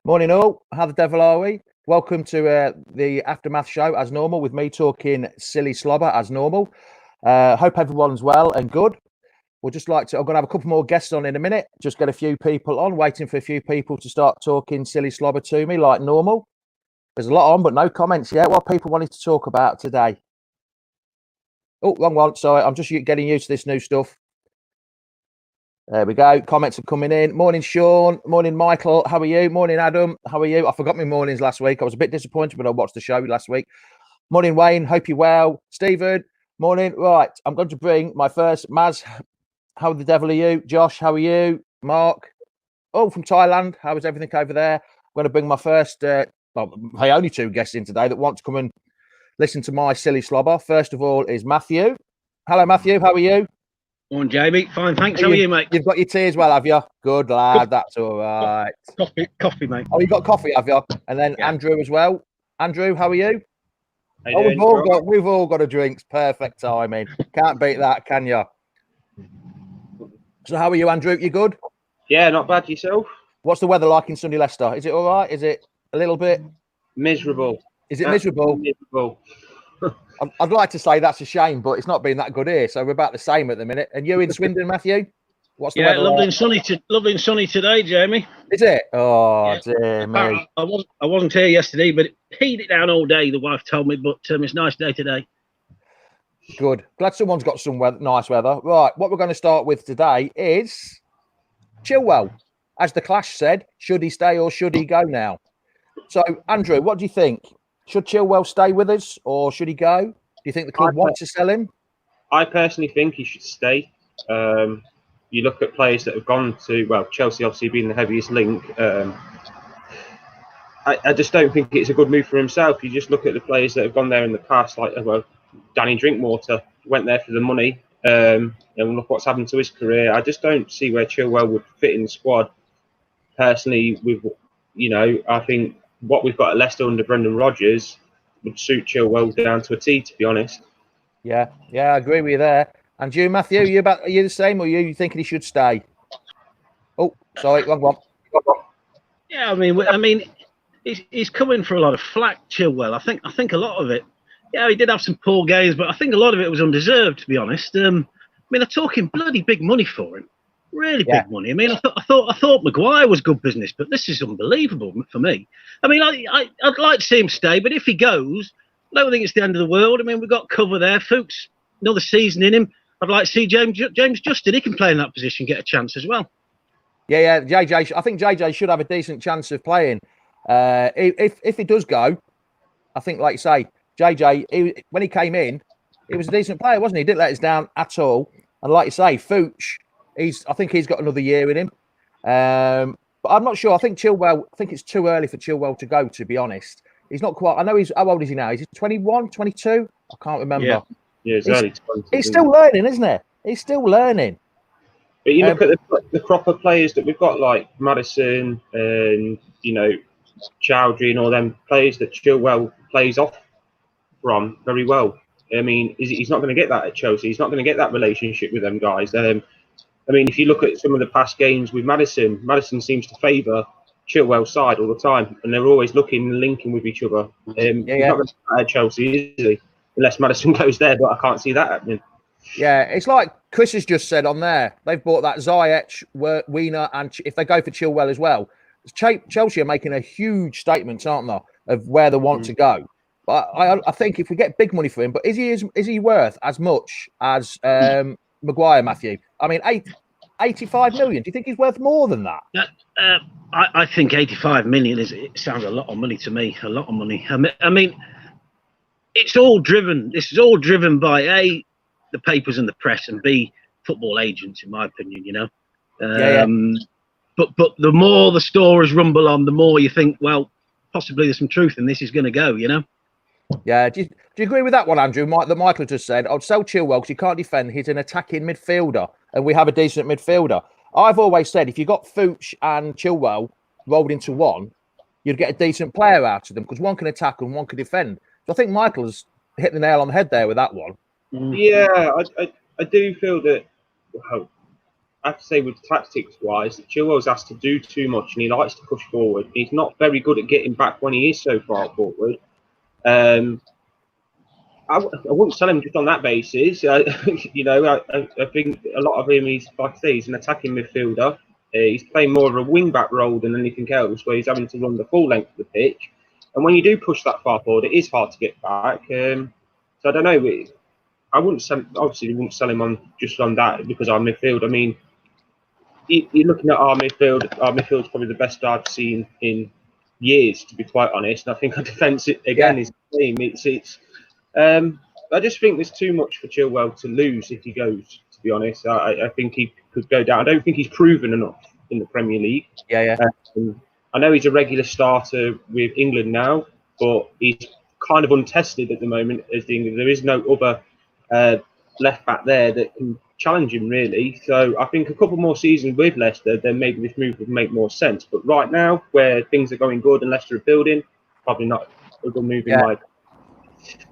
Morning all. How the devil are we? Welcome to the Aftermath show as normal with me talking silly slobber as normal. Hope everyone's well and good. I'm going to have a couple more guests on in a minute. Just get a few people on, waiting for a few people to start talking silly slobber to me like normal. There's a lot on, but no comments yet. What people wanted to talk about today? Oh, wrong one. Sorry, I'm just getting used to this new stuff. There we go. Comments are coming in. Morning, Sean. Morning, Michael. How are you? Morning, Adam. How are you? I forgot my mornings last week. I was a bit disappointed when I watched the show last week. Morning, Wayne. Hope you're well. Stephen. Morning. Right. I'm going to bring my first Maz. How the devil are you? Josh, how are you? Mark. From Thailand. How is everything over there? I'm going to bring my first, my only two guests in today that want to come and listen to my silly slobber. First of all is Matthew. Hello, Matthew. How are you? Morning, Jamie. Fine, thanks. How are you, mate? You've got your tea as well, have you? Good lad. That's all right. Coffee, mate. Oh, you got coffee, have you? And then yeah. Andrew as well. Andrew, how are you? We've all got a drinks. Perfect timing. Can't beat that, can you? So, how are you, Andrew? You good? Yeah, not bad. Yourself? What's the weather like in sunny Leicester? Is it all right? Is it a little bit miserable? Is it miserable? Miserable. I'd like to say that's a shame, but it's not been that good here. So we're about the same at the minute. And you in Swindon, Matthew? What's the weather lovely like? lovely and sunny today, Jamie. Is it? Oh, dear me. I wasn't here yesterday, but it heated down all day, the wife told me, but it's a nice day today. Good. Glad someone's got some nice weather. Right, what we're going to start with today is Chilwell. As the Clash said, should he stay or should he go now? So, Andrew, what do you think? Should Chilwell stay with us or should he go? Do you think the club wants to sell him? I personally think he should stay. You look at players that have gone to, Chelsea obviously being the heaviest link. I just don't think it's a good move for himself. You just look at the players that have gone there in the past, like, Danny Drinkwater went there for the money. And look what's happened to his career. I just don't see where Chilwell would fit in the squad. Personally, I think what we've got at Leicester under Brendan Rodgers would suit Chilwell down to a T, to be honest. Yeah, I agree with you there. And you, Matthew, are you the same, or are you thinking he should stay? Oh, sorry, wrong one. Yeah, I mean, he's coming for a lot of flack, Chilwell. I think a lot of it. Yeah, he did have some poor games, but I think a lot of it was undeserved, to be honest. They're talking bloody big money for him. Really big money. I mean, I thought Maguire was good business, but this is unbelievable for me. I mean, I'd like to see him stay, but if he goes, I don't think it's the end of the world. I mean, we've got cover there. Fuchs, another season in him. I'd like to see James Justin. He can play in that position, get a chance as well. Yeah. JJ, I think JJ should have a decent chance of playing. If he does go, I think, like you say, JJ, when he came in, he was a decent player, wasn't he? He didn't let us down at all. And like you say, Fuchs, I think he's got another year in him. But I'm not sure. I think it's too early for Chilwell to go, to be honest. He's not quite. I know how old is he now? Is he 21, 22? I can't remember. Yeah, he's early 20s. He's still learning, isn't he? He's still learning. But you look at the crop of players that we've got, like Maddison and, Chowdhury and all them players that Chilwell plays off from very well. I mean, he's not going to get that at Chelsea. He's not going to get that relationship with them guys. If you look at some of the past games with Maddison seems to favour Chilwell's side all the time, and they're always looking and linking with each other. He's not going to get that at Chelsea, is he? Unless Maddison goes there, but I can't see that happening. Yeah, it's like Chris has just said on there. They've bought that Ziyech, Wiener, and if they go for Chilwell as well, Chelsea are making a huge statement, aren't they, of where they want to go. But I think if we get big money for him, but is he worth as much as Maguire, Matthew? I mean, 85 million. Do you think he's worth more than that? I think 85 million sounds a lot of money to me. A lot of money. I mean, it's all driven. This is all driven by A, the papers and the press, and B, football agents, in my opinion. But the more the stories rumble on, the more you think, well, possibly there's some truth in this is going to go. Yeah. Do you agree with that one, Andrew? That Michael just said, I'd sell Chilwell because you can't defend. He's an attacking midfielder, and we have a decent midfielder. I've always said if you got Fuchs and Chilwell rolled into one, you'd get a decent player out of them because one can attack and one can defend. So I think Michael's hit the nail on the head there with that one. Yeah, I do feel that I have to say, with tactics-wise, that Chilwell's asked to do too much, and he likes to push forward. He's not very good at getting back when he is so far forward. I wouldn't sell him just on that basis. I think a lot of him, he's like I say, he's an attacking midfielder. He's playing more of a wing-back role than anything else, where he's having to run the full length of the pitch. And when you do push that far forward, it is hard to get back. So I don't know. I wouldn't sell. Obviously, we wouldn't sell him on just on that because our midfield. I mean, you're looking at our midfield. Our midfield's probably the best I've seen in years, to be quite honest. And I think our defence again is the same. I just think there's too much for Chilwell to lose if he goes. To be honest, I think he could go down. I don't think he's proven enough in the Premier League. Yeah. I know he's a regular starter with England now, but he's kind of untested at the moment as the England. There is no other left back there that can challenge him really. So I think a couple more seasons with Leicester, then maybe this move would make more sense. But right now, where things are going good and Leicester are building, probably not a good move in my.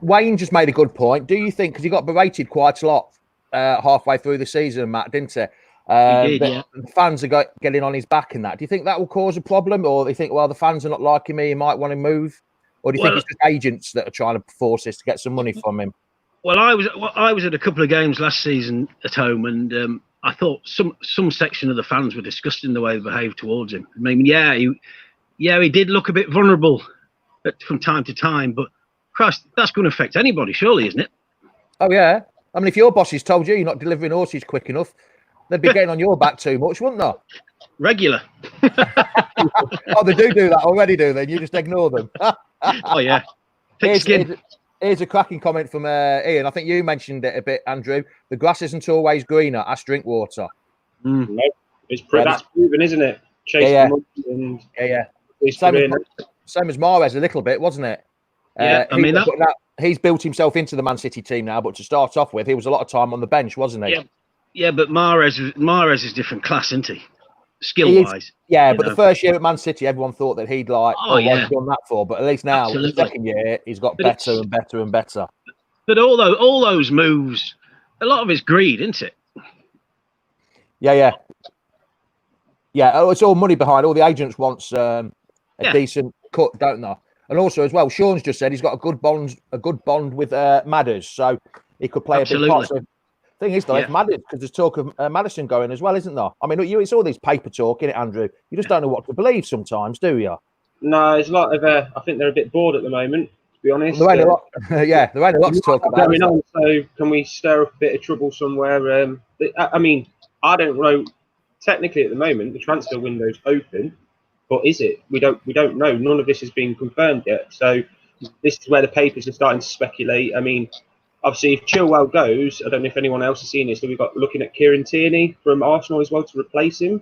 Wayne just made a good point. Do you think, because he got berated quite a lot halfway through the season, Matt, didn't he? He did, yeah. The fans are getting on his back and that. Do you think that will cause a problem? Or do you think, well, the fans are not liking me, he might want to move? Or do you think it's just agents that are trying to force this to get some money from him? Well, I was at a couple of games last season at home, and I thought some section of the fans were disgusting the way they behaved towards him. I mean, he did look a bit vulnerable from time to time, but Christ, that's going to affect anybody, surely, isn't it? Oh yeah. I mean, if your bosses told you you're not delivering horses quick enough, they'd be getting on your back too much, wouldn't they? Regular. Oh, they do that already, do they? You just ignore them. Oh yeah. Here's a cracking comment from Ian. I think you mentioned it a bit, Andrew. The grass isn't always greener. Ask drink water. No, that's proven, isn't it? Yeah. Same as Mahrez a little bit, wasn't it? Yeah, I mean he's built himself into the Man City team now. But to start off with, he was a lot of time on the bench, wasn't he? Yeah, but Mahrez is different class, isn't he? Skill-wise. But the first year at Man City, everyone thought that he'd done that for. But at least now, the second year, he's got better and better and better. But all those moves, a lot of it's greed, isn't it? Yeah. Oh, it's all money behind. All the agents wants a decent cut, don't they? And also, as well, Sean's just said he's got a good bond with Madders, so he could play a big part. So, thing is, though, if Madders, because there's talk of Maddison going as well, isn't there? I mean, it's all these paper talk, isn't it, Andrew? You just don't know what to believe sometimes, do you? No, there's a lot of. I think they're a bit bored at the moment, to be honest. There ain't a lot. There ain't a lot to talk about. So can we stir up a bit of trouble somewhere? I mean, I don't know. Technically, at the moment, the transfer window's open. But is it? We don't know. None of this has been confirmed yet. So this is where the papers are starting to speculate. I mean, obviously, if Chilwell goes, I don't know if anyone else has seen this. So we've got looking at Kieran Tierney from Arsenal as well to replace him.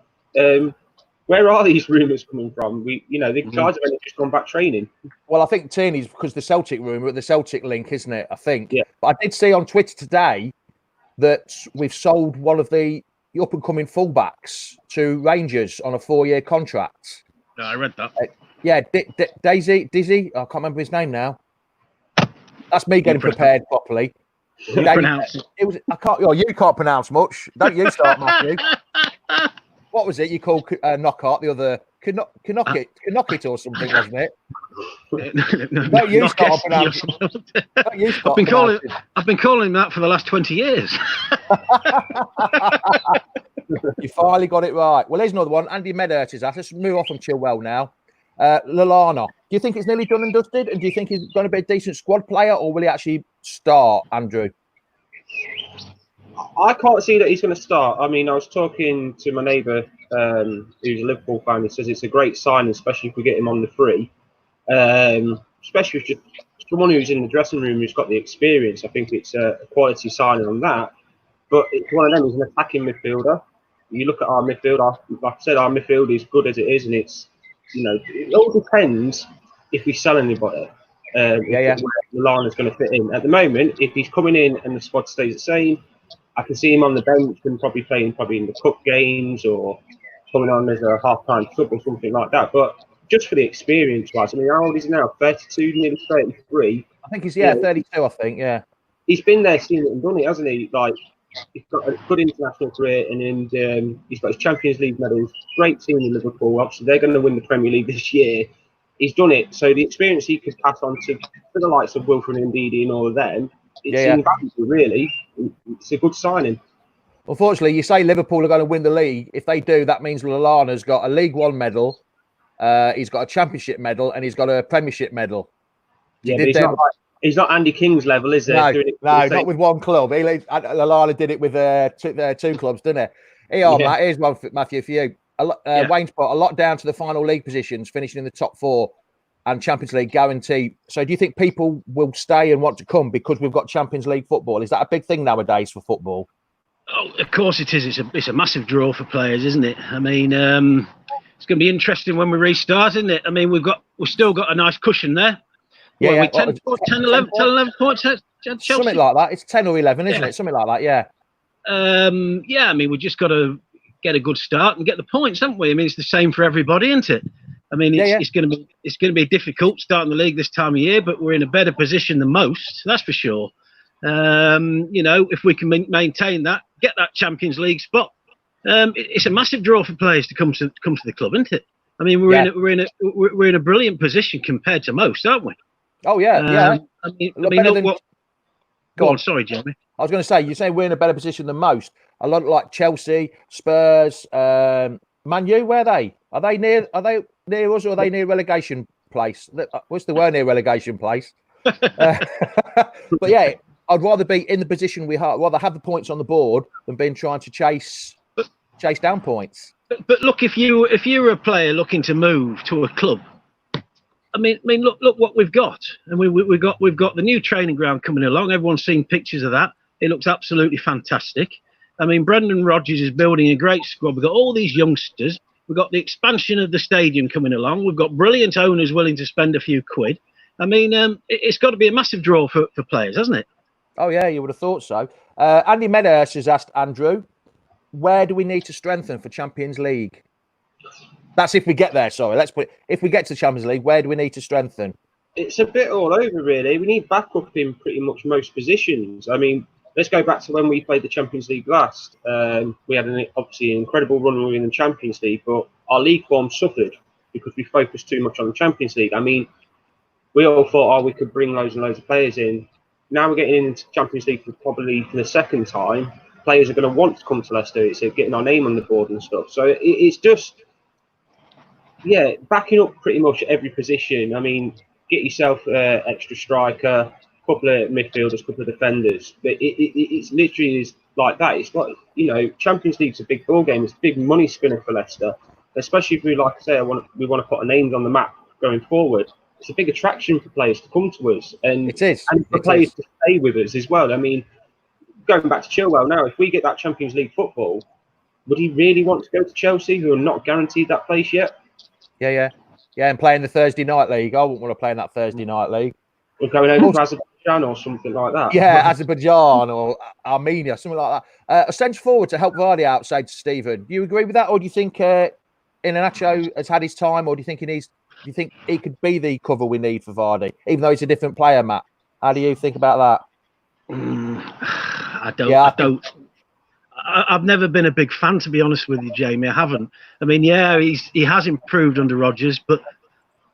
Where are these rumours coming from? The guys have only just gone back training. Well, I think Tierney's because the Celtic rumour, the Celtic link, isn't it? I think. Yeah. But I did see on Twitter today that we've sold one of the up and coming fullbacks to Rangers on a 4-year contract. No, I read that. Dizzy. I can't remember his name now. That's me getting prepared properly. Pronounce it. It was. I can't. You can't pronounce much. Don't you start, Matthew? What was it you called Knockout? The other Knockit or something, wasn't it? No, you start pronouncing. I've been calling him that for the last 20 years. You finally got it right. Well, there's another one. Andy Medhurst is asked. Let's move off from Chilwell now. Lallana. Do you think it's nearly done and dusted? And do you think he's going to be a decent squad player, or will he actually start, Andrew? I can't see that he's going to start. I mean, I was talking to my neighbour, who's a Liverpool fan. He says it's a great sign, especially if we get him on the free. Especially with just someone who's in the dressing room who's got the experience. I think it's a quality signing on that. But it's one of them. He's an attacking midfielder. You look at our midfield. Like I said, our midfield is good as it is, and it's it all depends if we sell anybody. Lallana's going to fit in. At the moment, if he's coming in and the squad stays the same, I can see him on the bench and probably playing in the cup games or coming on as a half-time sub or something like that. But just for the experience-wise, I mean, how old is he now? 32, nearly 33. I think he's 32. I think, yeah. He's been there, seen it, and done it, hasn't he? Like he's got a good international career, and he's got his Champions League medals. Great team in Liverpool. Obviously, they're going to win the Premier League this year. He's done it. So the experience he could pass on to the likes of Wilfred and Ndidi and all of them, it's invaluable, really. It's a good signing. Unfortunately, you say Liverpool are going to win the league. If they do, that means Lallana's got a League One medal, he's got a Championship medal, and he's got a Premiership medal. Yeah, but he's not Andy King's level, is there? No, not with one club. Lallana did it with two clubs, didn't he? Matt, here's one, Matthew, for you. Wayne's put a lot down to the final league positions, finishing in the top 4 and Champions League guarantee. So do you think people will stay and want to come because we've got Champions League football? Is that a big thing nowadays for football? Oh, of course it is. It's a massive draw for players, isn't it? I mean, it's going to be interesting when we restart, isn't it? I mean, we've still got a nice cushion there. Yeah, we 10, 11 points. Something like that. It's 10 or 11, isn't it? Something like that, yeah. Yeah, I mean, we just got to get a good start and get the points, haven't we? I mean, it's the same for everybody, isn't it? I mean, it's going to be difficult starting the league this time of year, but we're in a better position than most, that's for sure. If we can maintain that, get that Champions League spot, it's a massive draw for players to come to the club, isn't it? I mean, we're in a brilliant position compared to most, aren't we? Oh yeah. Go on, sorry, Jamie. I was going to say, you say we're in a better position than most. A lot like Chelsea, Spurs, Man U. Where are they? Are they near us, or are they near relegation place? What's the word, near relegation place? But yeah, I'd rather be in the position we are. Rather have the points on the board than being trying to chase down points. But look, if you're a player looking to move to a club, I mean, look what we've got, and we've got the new training ground coming along. Everyone's seen pictures of that. It looks absolutely fantastic. I mean, Brendan Rodgers is building a great squad. We've got all these youngsters. We've got the expansion of the stadium coming along. We've got brilliant owners willing to spend a few quid. I mean, it's got to be a massive draw for players, hasn't it? Oh yeah, you would have thought so. Andy Medhurst has asked Andrew, where do we need to strengthen for Champions League? That's if we get there, sorry. If we get to Champions League, where do we need to strengthen? It's a bit all over, really. We need backup in pretty much most positions. I mean, let's go back to when we played the Champions League last. We had obviously an incredible run within the Champions League, but our league form suffered because we focused too much on the Champions League. I mean, we all thought, we could bring loads and loads of players in. Now we're getting into Champions League for the second time. Players are going to want to come to Leicester. It's getting our name on the board and stuff. So it's just, backing up pretty much every position. I mean, get yourself extra striker, couple of midfielders, couple of defenders. But it's literally is like that. It's like, Champions League's a big ball game. It's a big money spinner for Leicester, especially if we, like I say, we want to put our names on the map going forward. It's a big attraction for players to come to us, and it is, and for players to stay with us as well. I mean, going back to Chilwell now, if we get that Champions League football, would he really want to go to Chelsea, who are not guaranteed that place yet? Yeah, and play in the Thursday night league. I wouldn't want to play in that Thursday night league. We're going over to Azerbaijan or something like that. Yeah, Azerbaijan or Armenia, something like that. A centre forward to help Vardy out, say to Stephen. Do you agree with that, or do you think Iheanacho has had his time, or do you think do you think he could be the cover we need for Vardy, even though he's a different player, Matt? How do you think about that? I don't. I've never been a big fan, to be honest with you, Jamie. I haven't. I mean, he has improved under Rodgers, but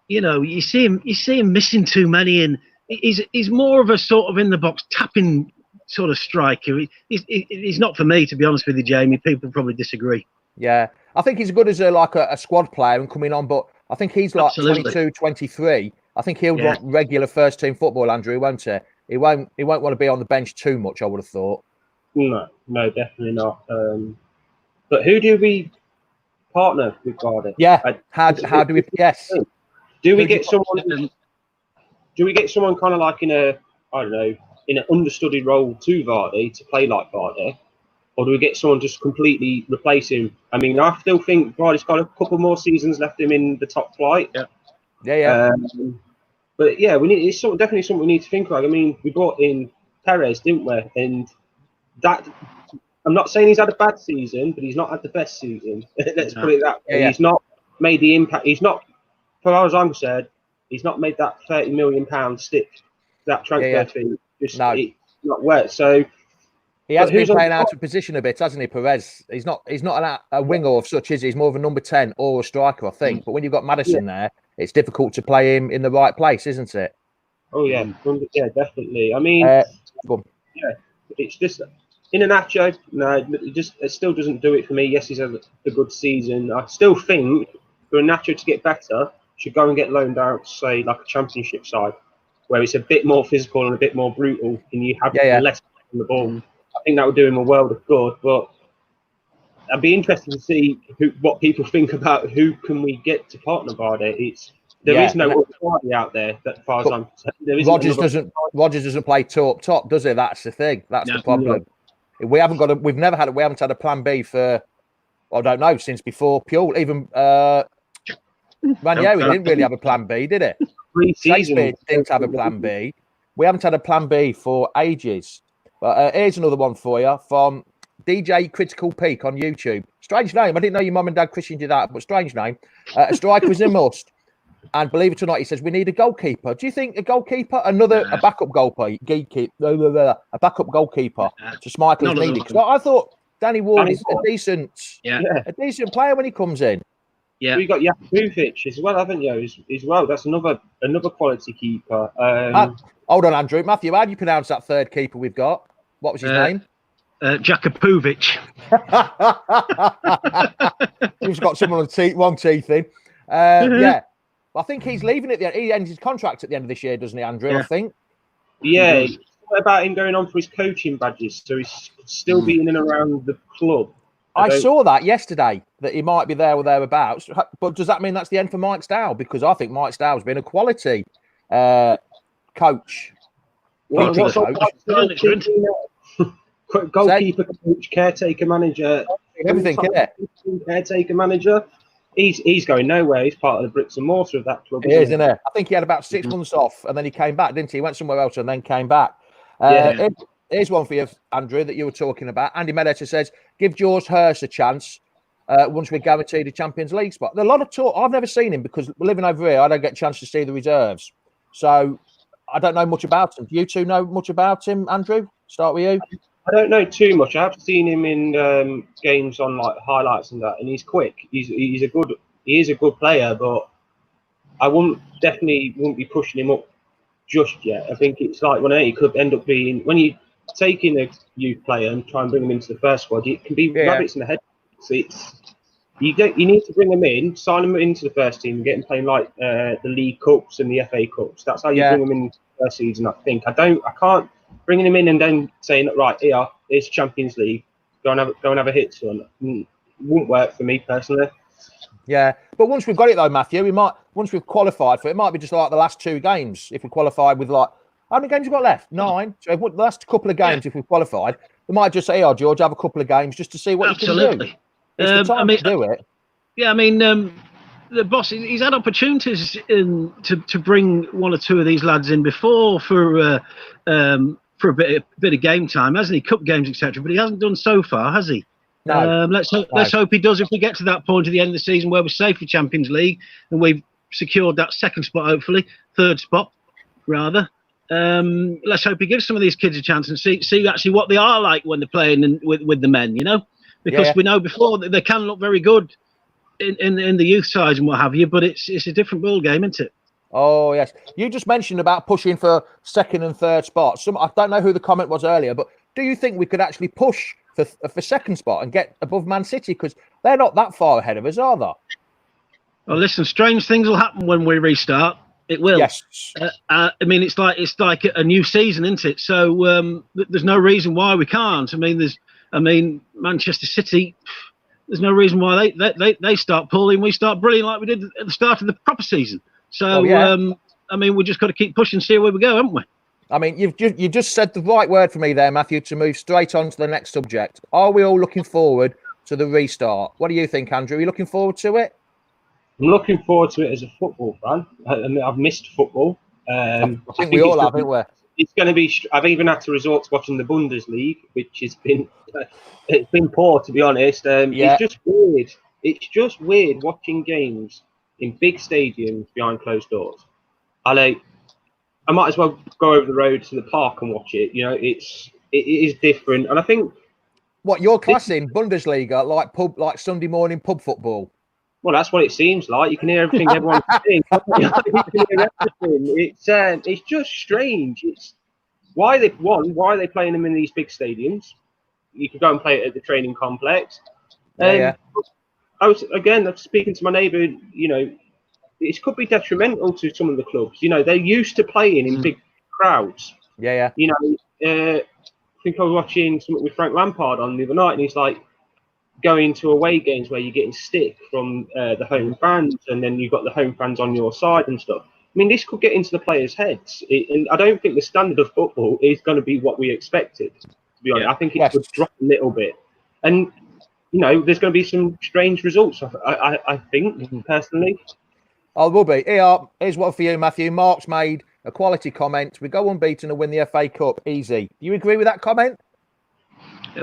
you see him missing too many, and he's more of a sort of in the box tapping sort of striker. He's not for me, to be honest with you, Jamie. People probably disagree. Yeah, I think he's good as a squad player and coming on, but I think he's like Absolutely. 22, 23. I think he'll want regular first team football, Andrew, won't he? He won't want to be on the bench too much, I would have thought. No, definitely not. But who do we partner with Vardy? Yeah, how do we? Yes. Do we get someone? Do we get someone kind of like in an understudy role to Vardy to play like Vardy, or do we get someone just completely replace him? I mean, I still think Vardy's got a couple more seasons left him in the top flight. Yeah. But yeah, it's definitely something we need to think about. I mean, we brought in Perez, didn't we? And that, I'm not saying he's had a bad season, but he's not had the best season. Let's put it that way. Yeah. He's not made the impact. He's not, as far as I'm concerned, he's not made that £30 million stick, that transfer fee. It's not worth. So He has But been who's on playing the out of position a bit, hasn't he, Perez? He's not a winger of such, is he? He's more of a number 10 or a striker, I think. But when you've got Maddison there, it's difficult to play him in the right place, isn't it? Oh yeah, yeah, definitely. I mean, Go on. yeah, it's just Iheanacho. No, it still doesn't do it for me. Yes, he's had a good season. I still think for Iheanacho to get better, should go and get loaned out to say like a Championship side, where it's a bit more physical and a bit more brutal, and you have less on the ball. I think that would do him a world of good. But I'd be interested to see what people think about who can we get to partner Vardy. There is no Alcudia out there, that far as I'm concerned. Rodgers doesn't play top, does he? That's the thing. That's the problem. No. We haven't had a plan B for, I don't know, since before Pure. Even Ranieri didn't really have a plan B, did it? Shakespeare didn't have a plan B. We haven't had a plan B for ages. But here's another one for you from DJ Critical Peak on YouTube. Strange name. I didn't know your mum and dad christened you that, but strange name. A striker is a must. And believe it or not, he says we need a goalkeeper. Do you think a goalkeeper, a backup goalkeeper, a backup goalkeeper to Schmeichel's needed? Because I thought Danny Ward is a decent player when he comes in. Yeah, we got Jakubovic as well, haven't you? As well, that's another quality keeper. Hold on, Andrew. Matthew, how do you pronounce that third keeper we've got? What was his name? Jakubovic. He's got someone on one teeth in. Yeah. I think he's leaving at the end. He ends his contract at the end of this year, doesn't he, Andrew? I think. Yeah. What about him going on for his coaching badges? So he's still being in and around the club. I saw that yesterday, that he might be there or thereabouts. But does that mean that's the end for Mike Stow? Because I think Mike Stow's been a quality coach. Goalkeeper, coach, caretaker manager. Everything, yeah. Caretaker manager. He's going nowhere. He's part of the bricks and mortar of that club. Isn't he? I think he had about 6 months off, and then he came back, didn't he? He went somewhere else and then came back. Here's one for you, Andrew, that you were talking about. Andy Medetta says, give George Hurst a chance once we're guaranteed a Champions League spot. There's a lot of talk. I've never seen him because living over here, I don't get a chance to see the reserves. So I don't know much about him. Do you two know much about him, Andrew? Start with you. I don't know too much. I have seen him in games on like highlights and that, and he's quick. He is a good player, but I wouldn't be pushing him up just yet. I think it's like when he could end up being when you take in a youth player and try and bring him into the first squad, it can be rabbits in the head. So you need to bring him in, sign him into the first team, and get him playing like the League Cups and the FA Cups. That's how you bring him in the first season. I think I can't bringing him in and then saying right here's Champions League, go and have a hit, son. Wouldn't work for me personally. Yeah, but once we've got it though, Matthew, once we've qualified for it, might be just like the last 2 games. If we qualified with like, how many games have we got left? 9. So the last couple of games, if we've qualified, we might just say, George, have a couple of games just to see what you can do. It's the time to do it. Yeah, I mean, the boss, he's had opportunities to bring 1 or 2 of these lads in before for a bit of game time, hasn't he? Cup games, etc. But he hasn't done so far, has he? No. Let's hope he does. If we get to that point at the end of the season where we're safe for Champions League and we've secured that 2nd spot, hopefully 3rd spot, rather. Let's hope he gives some of these kids a chance and see actually what they are like when they're playing with the men. You know, because we know before that they can look very good in the youth sides and what have you, but it's a different ball game, isn't it? Oh yes, you just mentioned about pushing for 2nd and 3rd spots. I don't know who the comment was earlier, but do you think we could actually push for 2nd spot and get above Man City, because they're not that far ahead of us, are they? Well, listen, strange things will happen when we restart. It will. Yes. I mean, it's like a new season, isn't it? So there's no reason why we can't. I mean, Manchester City. There's no reason why they start pulling, we start brilliant like we did at the start of the proper season. So I mean, we just got to keep pushing, see where we go, haven't we? I mean, you just said the right word for me there, Matthew, to move straight on to the next subject. Are we all looking forward to the restart? What do you think, Andrew? Are you looking forward to it? I'm looking forward to it as a football fan. I've missed football. I think we all have, haven't we? It's going to be. I've even had to resort to watching the Bundesliga, which has been it's been poor, to be honest. It's just weird. It's just weird watching games in big stadiums behind closed doors. I might as well go over the road to the park and watch it. You know, it's it is different, and I think What you're classing Bundesliga like Sunday morning pub football? well, that's what it seems like. You can hear everything everyone's saying. You can hear everything. It's just strange. It's why are they playing them in these big stadiums? You could go and play it at the training complex. Yeah. I was speaking to my neighbour. You know, it could be detrimental to some of the clubs. You know, they're used to playing in big crowds. Yeah. You know, I think I was watching something with Frank Lampard on the other night, and he's like going to away games where you're getting stick from the home fans, and then you've got the home fans on your side and stuff. I mean, this could get into the players' heads, and I don't think the standard of football is going to be what we expected. To be honest, I think it could drop a little bit, and you know, there's going to be some strange results. I think personally. Oh, will be. Here's one for you, Matthew. Mark's made a quality comment. We go unbeaten and win the FA Cup. Easy. Do you agree with that comment?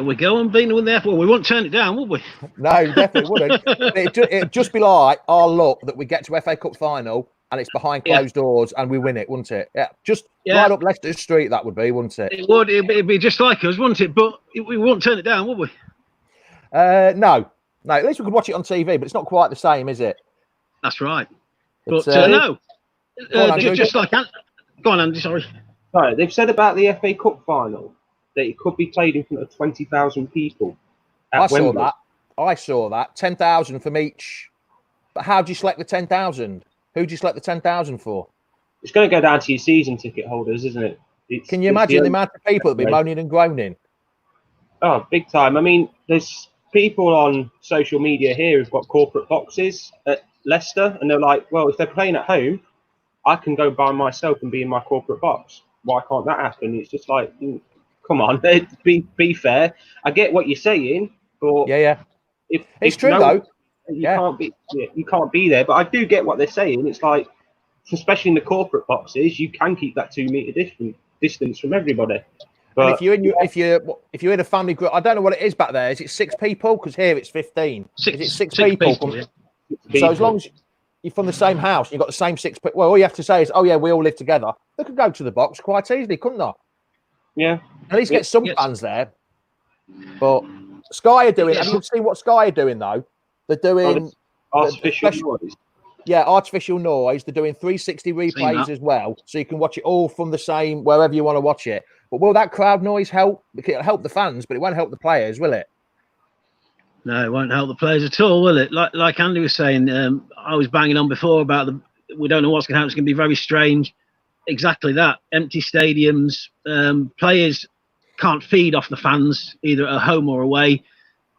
We go unbeaten and win the FA. Well, we won't turn it down, would we? No, definitely wouldn't. It'd just be like our luck that we get to FA Cup final and it's behind closed doors and we win it, wouldn't it? Yeah, just right up Leicester Street, that would be, wouldn't it? It would. It'd be just like us, wouldn't it? But we won't turn it down, would we? No. At least we could watch it on TV, but it's not quite the same, is it? That's right. But no. Just like go on, Andy. Sorry. Right, they've said about the FA Cup final that it could be played in front of 20,000 people. I saw that. 10,000 from each. But how do you select the 10,000? Who do you select the 10,000 for? It's going to go down to your season ticket holders, isn't it? Can you imagine the amount of people that be moaning and groaning? Oh, big time. I mean, there's people on social media here who've got corporate boxes at Leicester, and they're like, well, if they're playing at home, I can go by myself and be in my corporate box. Why can't that happen? It's just like, come on, be fair. I get what you're saying, but it's true though. You can't be there. But I do get what they're saying. It's like, especially in the corporate boxes, you can keep that 2 meter distance from everybody. But and if you're in a family group, I don't know what it is back there. Is it 6 people? Because here it's 15. Is it six people? So as long as you're from the same house, you've got the same 6 people. Well, all you have to say is, "Oh yeah, we all live together." They could go to the box quite easily, couldn't they? Yeah. At least get some fans there. But Sky are doing. Have you seen what Sky are doing though? They're doing artificial noise. Yeah, artificial noise. They're doing 360 replays as well, so you can watch it all from the same wherever you want to watch it. But will that crowd noise help? It'll help the fans, but it won't help the players, will it? No, it won't help the players at all, will it? Like Andy was saying, I was banging on before about we don't know what's going to happen. It's going to be very strange. Exactly that. Empty stadiums. Players can't feed off the fans, either at home or away.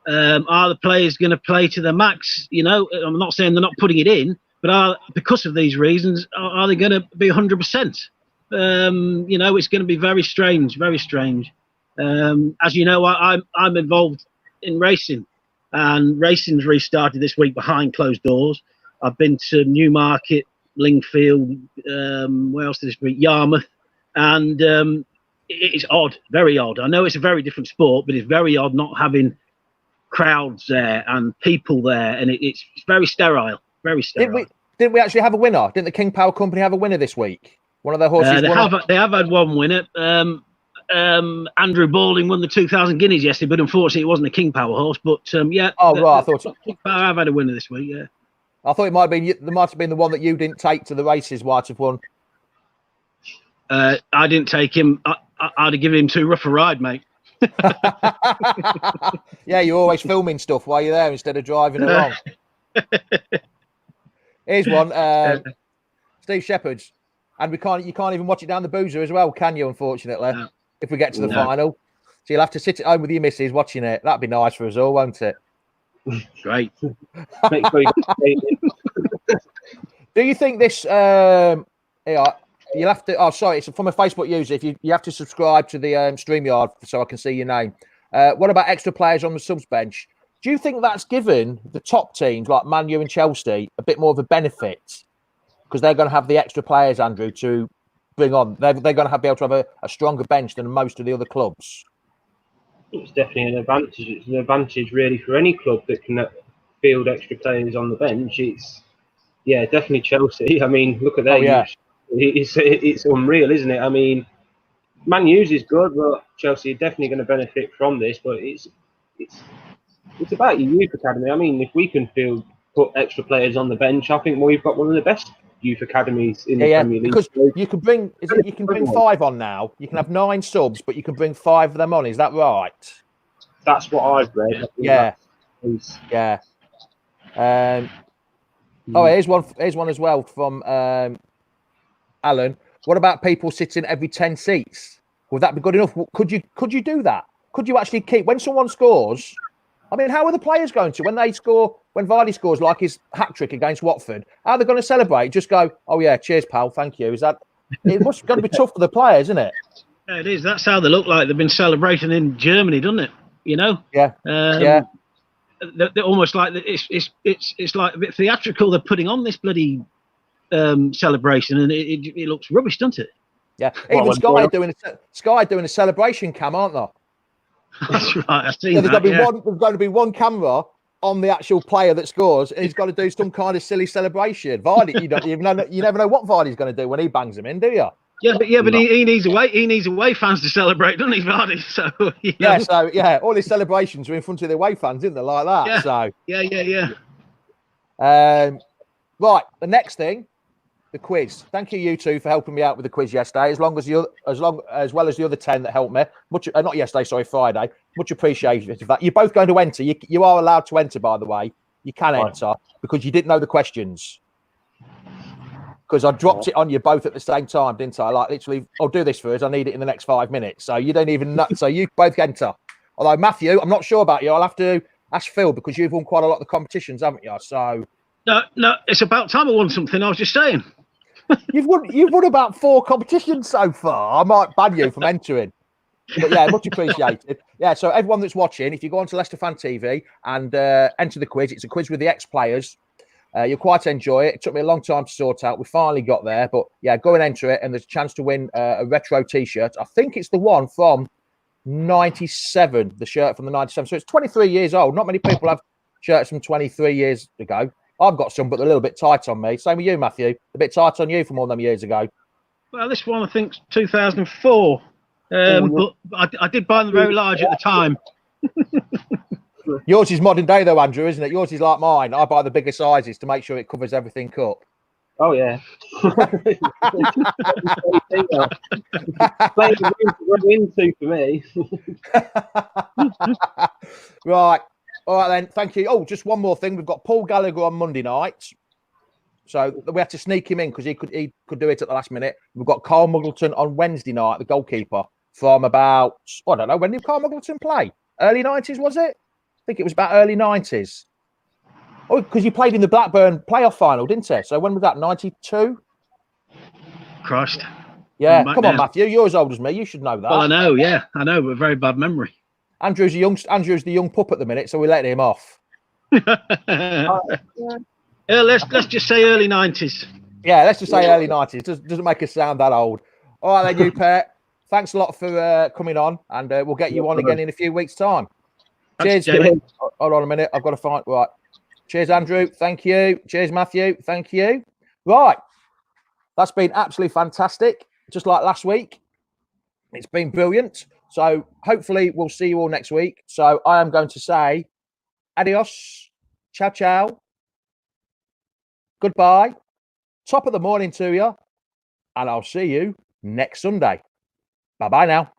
Are the players going to play to the max? You know, I'm not saying they're not putting it in, but because of these reasons, are they going to be 100%? You know, it's going to be very strange, very strange. As you know, I'm involved in racing, and racing's restarted this week behind closed doors. I've been to Newmarket, Lingfield, where else this week? Yarmouth, and it's odd, very odd. I know it's a very different sport, but it's very odd not having crowds there and people there, and it's very sterile, very sterile. Didn't we actually have a winner? Didn't the King Power Company have a winner this week? One of their horses. They have had one winner. Andrew Balding won the 2,000 guineas yesterday, but unfortunately it wasn't a King Power horse. But right, I thought King Power have had a winner this week. Yeah, I thought it might have been the one that you didn't take to the races. Might have won. I didn't take him. I'd have given him too rough a ride, mate. Yeah, you're always filming stuff while you're there instead of driving along. Here's one, Steve Shepherd's, and you can't even watch it down the boozer as well, can you? Unfortunately, no. If we get to the final, so you'll have to sit at home with your missus watching it. That'd be nice for us all, won't it? Great. Do you think this? You'll have to. Oh, sorry, it's from a Facebook user. If you have to subscribe to the StreamYard so I can see your name. What about extra players on the subs bench? Do you think that's given the top teams like Man U and Chelsea a bit more of a benefit because they're going to have the extra players, Andrew, to bring on? They're going to be able to have a stronger bench than most of the other clubs. It's definitely an advantage. It's an advantage really for any club that can field extra players on the bench. It's definitely Chelsea. I mean, look at that. Oh, yeah. It's unreal, isn't it? I mean, Man U's is good, but Chelsea are definitely going to benefit from this. But it's about your youth academy. I mean, if we can put extra players on the bench, I think we've got one of the best youth academies in the Premier League. Because you can bring you can bring 5 on now. You can have 9 subs, but you can bring 5 of them on. Is that right? That's what I've read. Yeah. Oh, here's one as well from Alan. What about people sitting every 10 seats? Would that be good enough? Could you do that? Could you actually keep when someone scores? I mean, how are the players going to when Vardy scores like his hat trick against Watford? How are they going to celebrate? Just go, oh yeah, cheers, pal, thank you. It must got to be tough for the players, isn't it? Yeah, it is. That's how they look like. They've been celebrating in Germany, doesn't it? You know. Yeah. They're almost like it's like a bit theatrical. They're putting on this bloody celebration, and it looks rubbish, doesn't it? Yeah. Even Sky doing a celebration cam, aren't they? That's right. I've seen There's going to be one camera on the actual player that scores, and he's got to do some kind of silly celebration. Vardy, you never know what Vardy's going to do when he bangs him in, do you? Yeah, but he needs away fans to celebrate, doesn't he, Vardy? So all his celebrations are in front of the away fans, isn't they? Like that. Yeah. So yeah. Right, the next thing, the quiz. Thank you two for helping me out with the quiz yesterday. As well as the other 10 that helped me. Not yesterday, sorry, Friday. Much appreciated for that. You're both going to enter. You are allowed to enter, by the way. You can enter because you didn't know the questions. Because I dropped it on you both at the same time, didn't I? Like literally, I'll do this first. I need it in the next 5 minutes. So you don't even know. So you both enter. Although Matthew, I'm not sure about you. I'll have to ask Phil because you've won quite a lot of the competitions, haven't you? So no, it's about time I won something. I was just saying. You've won about 4 competitions so far. I might ban you from entering. But yeah, much appreciated. Yeah, so everyone that's watching, if you go onto Leicester Fan TV and enter the quiz, it's a quiz with the ex-players. You'll quite enjoy it. It took me a long time to sort out. We finally got there. But yeah, go and enter it, and there's a chance to win a retro T-shirt. I think it's the one from 97, the shirt from the 97. So it's 23 years old. Not many people have shirts from 23 years ago. I've got some, but they're a little bit tight on me. Same with you, Matthew. A bit tight on you from all them years ago. Well, this one I think's 2004. But I did buy them very large at the time. Yours is modern day though, Andrew, isn't it? Yours is like mine. I buy the bigger sizes to make sure it covers everything up. Oh yeah. Into for me. Right. All right then. Thank you. Oh, just one more thing. We've got Paul Gallagher on Monday night. So we had to sneak him in because he could do it at the last minute. We've got Carl Muggleton on Wednesday night, the goalkeeper, from about, I don't know, when did Carl Muggleton play? Early 90s, was it? I think it was about early 90s. Oh, because you played in the Blackburn playoff final, didn't you? So when was that, 92? Christ. Yeah, come on, Matthew. You're as old as me. You should know that. Well, I know, but very bad memory. Andrew's the young pup at the minute, so we let him off. Let's just say early 90s. Yeah, let's just say early 90s. Doesn't make us sound that old. All right, then, you pair. Thanks a lot for coming on, and we'll get you on again in a few weeks' time. Thanks, cheers. Jamie. Hold on a minute. I've got to find. Right. Cheers, Andrew. Thank you. Cheers, Matthew. Thank you. Right. That's been absolutely fantastic. Just like last week. It's been brilliant. So hopefully we'll see you all next week. So I am going to say adios. Ciao, ciao. Goodbye. Top of the morning to you. And I'll see you next Sunday. Bye-bye now.